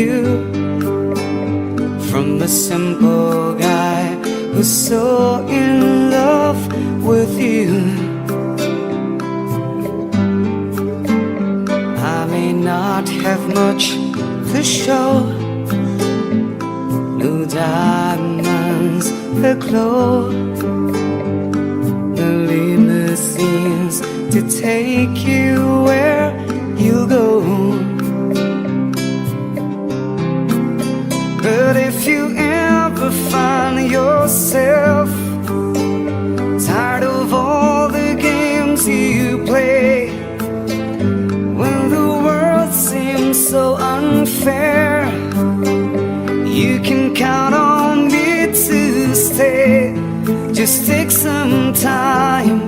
you, from a simple guy who's so in love with you. I may not have much to show, no diamonds aglow, no limousines to take you where you go. But if you ever find yourself tired of all the games you play, when the world seems so unfair, you can count on me to stay. Just take some time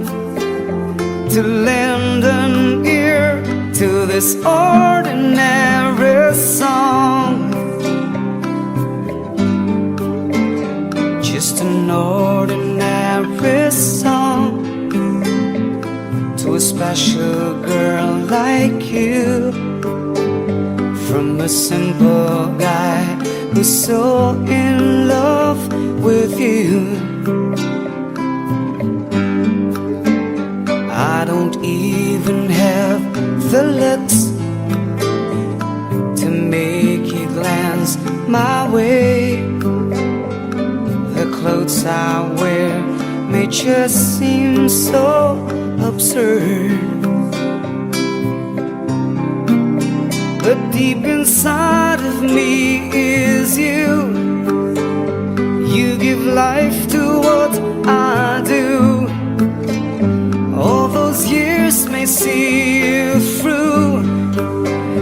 to lend an ear to this ordinary song. Just an ordinary song to a special girl like you, from a simple guy who's so in love with you. I don't even have the looks to make you glance my way. The clothes I wear may just seem so absurd, but deep inside of me is you. You give life to what I do. All those years may see you through,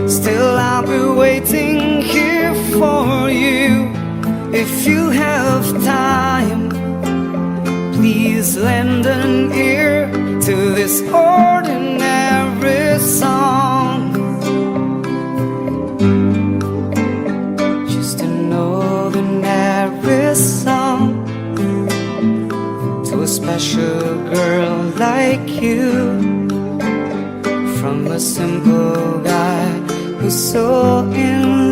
still I'll be waiting here for you. If you have time, please lend an ear to this ordinary song. Just an ordinary song to a special girl like you, from a simple guy who's so in